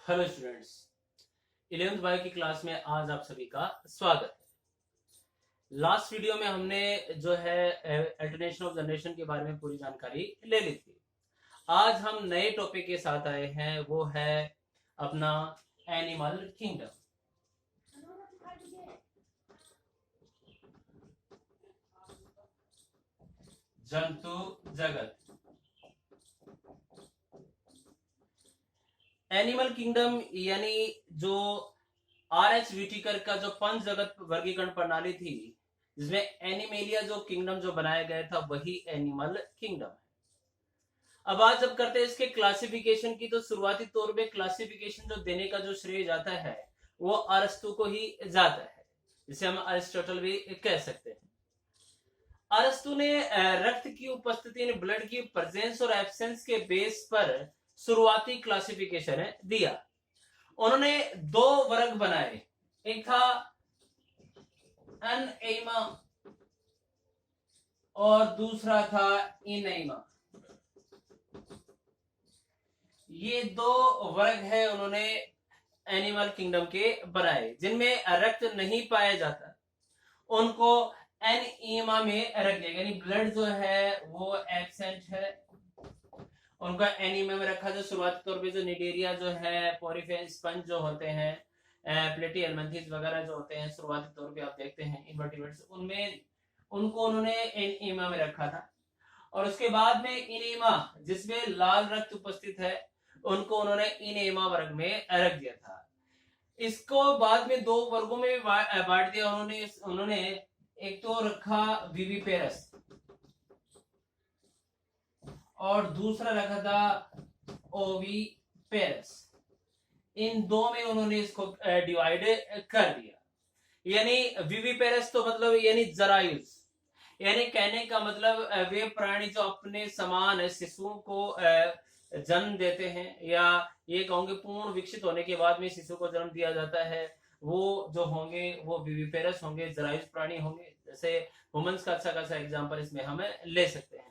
Hello students, 11th bio की class में आज आप सभी का स्वागत है। लास्ट वीडियो में हमने जो है अल्टरनेशन ऑफ जनरेशन के बारे में पूरी जानकारी ले ली थी। आज हम नए टॉपिक के साथ आए हैं, वो है अपना एनिमल किंगडम। जंतु जगत। एनिमल किंगडम यानी जो R.H. व्हिटेकर का जो पंच जगत वर्गीकरण प्रणाली थी, जिसमें एनिमेलिया जो किंगडम जो बनाया गया था वही एनिमल किंगडम है। अब आज जब करते हैं इसके क्लासिफिकेशन की, तो शुरुआती तौर पे क्लासिफिकेशन जो देने का जो श्रेय जाता है वो अरस्तु को ही जाता है, जिसे हम अरिस्टोटल भी कह सकते हैं। अरस्तु ने रक्त की उपस्थिति, ब्लड की प्रेजेंस और एब्सेंस के बेस पर शुरुआती क्लासिफिकेशन दिया। उन्होंने दो वर्ग बनाए, एक था अनएमा और दूसरा था इनएमा। ये दो वर्ग है उन्होंने एनिमल किंगडम के बनाए, जिनमें रक्त नहीं पाया जाता उनको एनईमा में रख दिया, यानी ब्लड जो है वो एब्सेंट है, उनका एनीमिया में रखा। जो शुरुआती तौर पे जो निडेरिया जो है, पोरिफेरस स्पंज जो होते हैं, प्लेटीहेल्मिन्थेस वगैरह जो होते हैं, शुरुआती तौर पे आप देखते हैं इनवर्टिब्रेट्स, उनमें उनको उन्होंने एनीमिया में रखा था। और उसके बाद में इनेमा, जिसमें लाल रक्त उपस्थित है, उनको उन्होंने इनेमा वर्ग में रख दिया था। इसको बाद में दो वर्गों में बांट दिया उन्होंने एक तो रखा विविपेरस और दूसरा रखा था ओविपेरस। इन दो में उन्होंने इसको डिवाइड कर दिया। यानी विविपेरस तो मतलब यानी जरायुज, यानी कहने का मतलब वे प्राणी जो अपने समान शिशुओं को जन्म देते हैं, या ये कहूंगे पूर्ण विकसित होने के बाद में शिशु को जन्म दिया जाता है, वो जो होंगे वो विविपेरस होंगे, जरायुज प्राणी होंगे। जैसे ह्यूमंस का अच्छा खासा एग्जांपल इसमें हम ले सकते हैं।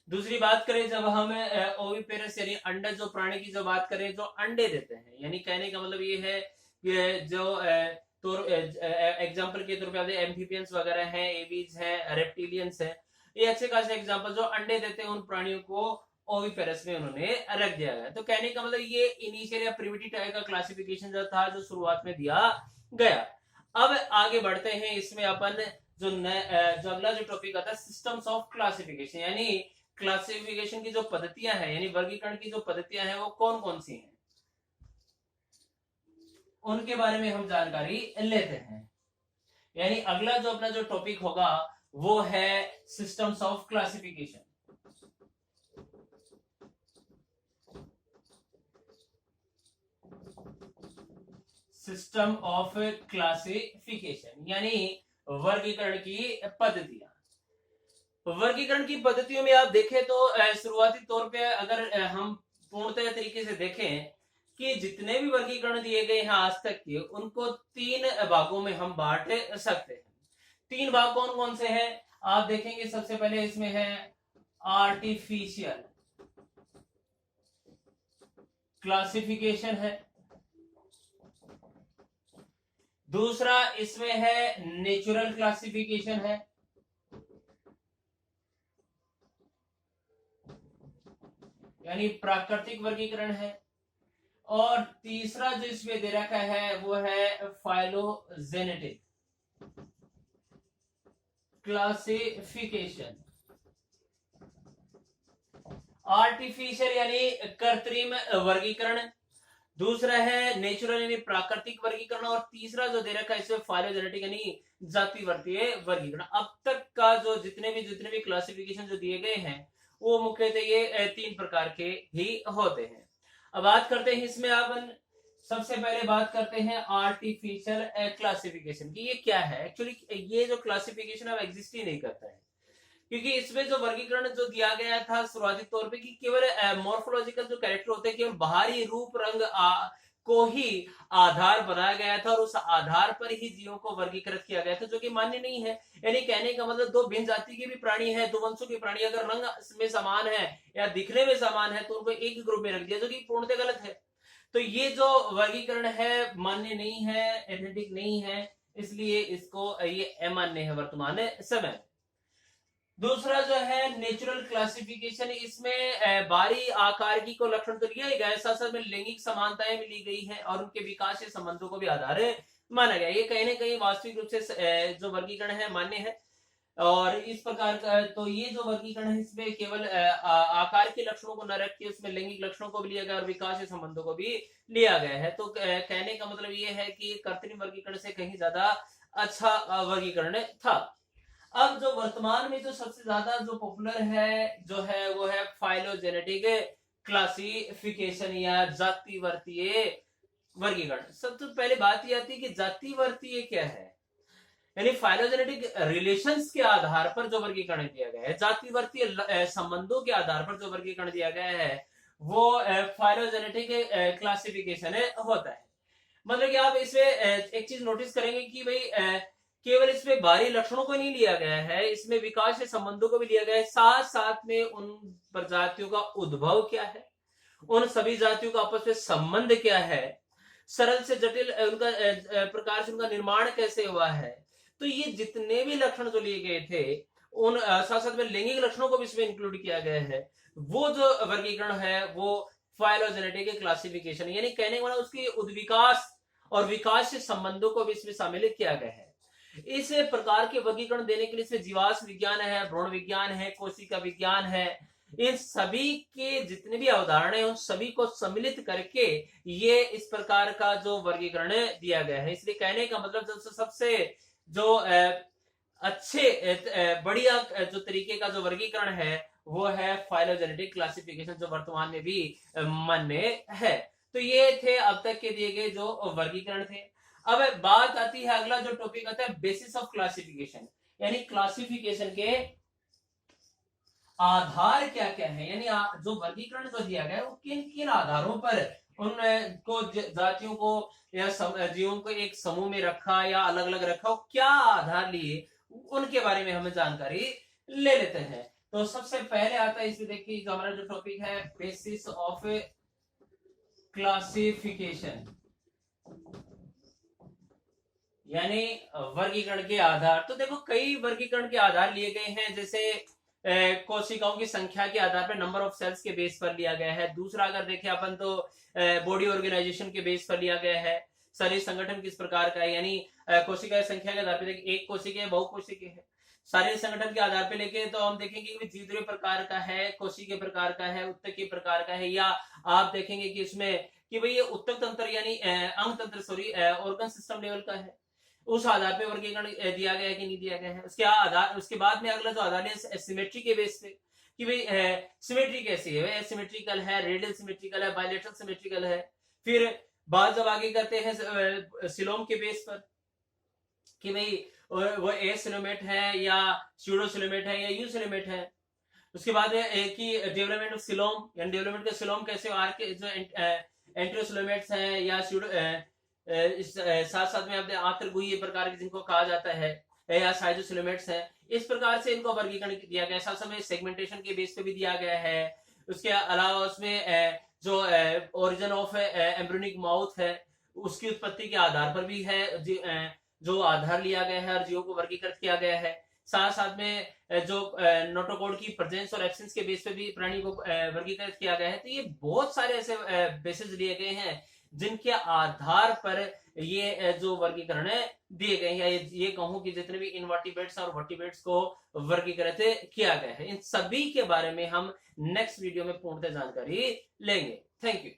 दूसरी बात करें जब हम ओविपेरस यानी अंडा जो प्राणी की जो बात करें, जो अंडे देते हैं, यानी कहने का मतलब ये है कि जो तो एग्जांपल के तौर पे आप एम्फीबियंस वगैरह हैं, एवीज हैं, रेप्टिलियंस हैं, ये अच्छे खासे एग्जांपल जो अंडे देते हैं, उन प्राणियों को ओविपेरस में उन्होंने रख दिया गया। तो कहने का मतलब ये इनिशियल या प्रिमिटिव टाइप का क्लासिफिकेशन जो था, जो शुरुआत में दिया गया। अब आगे बढ़ते हैं, इसमें अपन जो अगला जो टॉपिक आता है, सिस्टम्स ऑफ क्लासिफिकेशन, यानी क्लासिफिकेशन की जो पद्धतियां हैं, यानी वर्गीकरण की जो पद्धतियां हैं, वो कौन कौन सी हैं, उनके बारे में हम जानकारी लेते हैं। यानी अगला जो अपना जो टॉपिक होगा वो है systems of classification. System of classification यानी वर्गीकरण की पद्धतियां। वर्गीकरण की पद्धतियों में आप देखें तो शुरुआती तौर पे अगर हम पूर्णतः तरीके से देखें कि जितने भी वर्गीकरण दिए गए हैं आज तक के, उनको तीन भागों में हम बांट सकते हैं। तीन भाग कौन कौन से हैं आप देखेंगे। सबसे पहले इसमें है आर्टिफिशियल क्लासिफिकेशन है, दूसरा इसमें है नेचुरल क्लासिफिकेशन है, यानी प्राकृतिक वर्गीकरण है, और तीसरा जो इसमें दे रखा है वो है फाइलोजेनेटिक क्लासिफिकेशन। आर्टिफिशियल यानी कृत्रिम वर्गीकरण, दूसरा है नेचुरल यानी प्राकृतिक वर्गीकरण, और तीसरा जो दे रखा है इसमें फाइलोजेनेटिक यानी जाति वर्तीय वर्गीकरण। अब तक का जो जितने भी क्लासिफिकेशन जो दिए गए हैं, वो मुख्यतः ये तीन प्रकार के ही होते हैं। अब बात करते हैं इसमें, आप सबसे पहले बात करते हैं आर्टिफिशियल क्लासिफिकेशन की। ये क्या है एक्चुअली? ये जो क्लासिफिकेशन अब एग्जिस्ट ही नहीं करता है, क्योंकि इसमें जो वर्गीकरण जो दिया गया था शुरुआती तौर पे कि केवल मॉर्फोलॉजिकल जो कैरेक्टर होते हैं, केवल बाहरी रूप रंग को ही आधार बनाया गया था, और उस आधार पर ही जीवों को वर्गीकृत किया गया था, जो कि मान्य नहीं है। यानी कहने का मतलब दो भिन्न जाति के भी प्राणी हैं, दो वंशों के प्राणी अगर रंग में समान है या दिखने में समान है, तो उनको एक ही ग्रुप में रख दिया, जो कि पूर्णतः गलत है। तो ये जो वर्गीकरण है मान्य नहीं है, एथेटिक नहीं है, इसलिए इसको ये अमान्य है वर्तमान समय। दूसरा जो है नेचुरल क्लासिफिकेशन, इसमें बाहरी आकार की को लक्षण तो लिया गया है, साथ साथ में लैंगिक समानताएं भी ली गई हैं और उनके विकास संबंधों को भी आधार माना गया। ये कहीं ना कहीं वास्तविक रूप से जो वर्गीकरण है मान्य है। और इस प्रकार का तो ये जो वर्गीकरण है इसमें केवल आकार के लक्षणों को न रख के उसमें लैंगिक लक्षणों को भी लिया गया और विकास संबंधों को भी लिया गया है। तो कहने का मतलब ये है कि कृत्रिम वर्गीकरण से कहीं ज्यादा अच्छा वर्गीकरण था। अब जो वर्तमान में जो सबसे ज्यादा जो पॉपुलर है जो है वो है फाइलोजेनेटिक क्लासिफिकेशन या जातिवर्तीय वर्गीकरण। सबसे पहले बात यह आती है कि जातिवर्तीय क्या है, यानी फाइलोजेनेटिक रिलेशंस के आधार पर जो वर्गीकरण दिया गया है, जातिवर्तीय संबंधों के आधार पर जो वर्गीकरण दिया गया है वो फाइलोजेनेटिक क्लासिफिकेशन होता है। मतलब कि आप इसमें एक चीज नोटिस करेंगे कि भाई केवल इसमें बाहरी लक्षणों को नहीं लिया गया है, इसमें विकास के संबंधों को भी लिया गया है, साथ साथ में उन प्रजातियों का उद्भव क्या है, उन सभी जातियों का आपस में संबंध क्या है, सरल से जटिल उनका प्रकार से उनका निर्माण कैसे हुआ है। तो ये जितने भी लक्षण जो लिए गए थे उन साथ साथ में लैंगिक लक्षणों को भी इसमें इंक्लूड किया गया है। वो जो वर्गीकरण है वो फाइलोजेनेटिक क्लासिफिकेशन, यानी कहने वाला उसकी उद्विकास और विकास संबंधों को भी इसमें शामिल किया गया है। इस प्रकार के वर्गीकरण देने के लिए इसमें जीवाश्म विज्ञान है, भ्रूण विज्ञान है, कोशिका विज्ञान है, इन सभी के जितने भी अवधारणा है उन सभी को सम्मिलित करके ये इस प्रकार का जो वर्गीकरण दिया गया है। इसलिए कहने का मतलब सबसे जो अच्छे बढ़िया जो तरीके का जो वर्गीकरण है वो है फाइलोजेनेटिक क्लासिफिकेशन, जो वर्तमान में भी मान्य है। तो ये थे अब तक के दिए गए जो वर्गीकरण थे। अब बात आती है, अगला जो टॉपिक आता है बेसिस ऑफ क्लासिफिकेशन, यानी क्लासिफिकेशन के आधार क्या क्या है, यानी जो वर्गीकरण जो दिया गया है वो किन किन आधारों पर उनको जातियों को या जीवों को एक समूह में रखा या अलग अलग रखा, क्या आधार लिए, उनके बारे में हमें जानकारी ले लेते हैं। तो सबसे पहले आता है इसमें देखिए जो हमारा जो टॉपिक है बेसिस ऑफ क्लासिफिकेशन, यानी वर्गीकरण के आधार। तो देखो कई वर्गीकरण के आधार लिए गए हैं, जैसे कोशिकाओं की संख्या के आधार पर नंबर ऑफ सेल्स के बेस पर लिया गया है। दूसरा अगर देखें अपन तो बॉडी ऑर्गेनाइजेशन के बेस पर लिया गया है, शरीर संगठन किस प्रकार का है, यानी कोशिका संख्या के आधार पर एक कोशिका है, बहुकोशिकीय है। शारीरिक संगठन के आधार पर लेके तो हम देखेंगे कि जीवद्रव्य प्रकार का है, कोशिकीय प्रकार का है, उत्तकीय प्रकार का है, या आप देखेंगे कि इसमें कि भाई ये उत्तक तंत्र यानी अंग तंत्र सॉरी ऑर्गन सिस्टम लेवल का है, उस आधार पे वर्गीकरण दिया गया है कि नहीं दिया गया है। उसके आधार उसके बाद में अगला जो आधार है सिमेट्री के बेस पे कि भाई सिमेट्री कैसी है, एसिमेट्रिकल है, रेडियल सिमेट्रिकल है, बायलैटरल सिमेट्रिकल है। फिर बात जब आगे करते हैं सिलोम के बेस पर कि भाई वो एसिलोमेट है या स्यूडोसिलोमेट है या यूसिलोमेट है। उसके बाद कि डेवलपमेंट ऑफ सिलोम, यानी डेवलपमेंट का सिलोम कैसे आर के जो एंट्रोसिलोमेट्स हैं या साथ साथ में अपने आंतरगुहीय प्रकार के जिनको कहा जाता है या साइटोसिलोमेट्स है, इस प्रकार से इनको वर्गीकरण दिया गया है। साथ में सेगमेंटेशन के बेस पे भी दिया गया है। उसके अलावा उसमें जो ओरिजिन ऑफ एम्ब्रियोनिक माउथ है उसकी उत्पत्ति के आधार पर भी है जो आधार लिया गया है और जीवों को वर्गीकृत किया गया है। साथ साथ में जो नोटोकॉड की प्रेजेंस और एब्सेंस के बेस पे भी प्राणी को वर्गीकृत किया गया है। तो ये बहुत सारे ऐसे बेसिस लिए गए हैं जिनके आधार पर ये जो वर्गीकरण दिए गए हैं। ये कहूं कि जितने भी इनवर्टिब्रेट्स और वर्टिब्रेट्स को वर्गीकृत किया गया है, इन सभी के बारे में हम नेक्स्ट वीडियो में पूर्णतः जानकारी लेंगे। Thank you.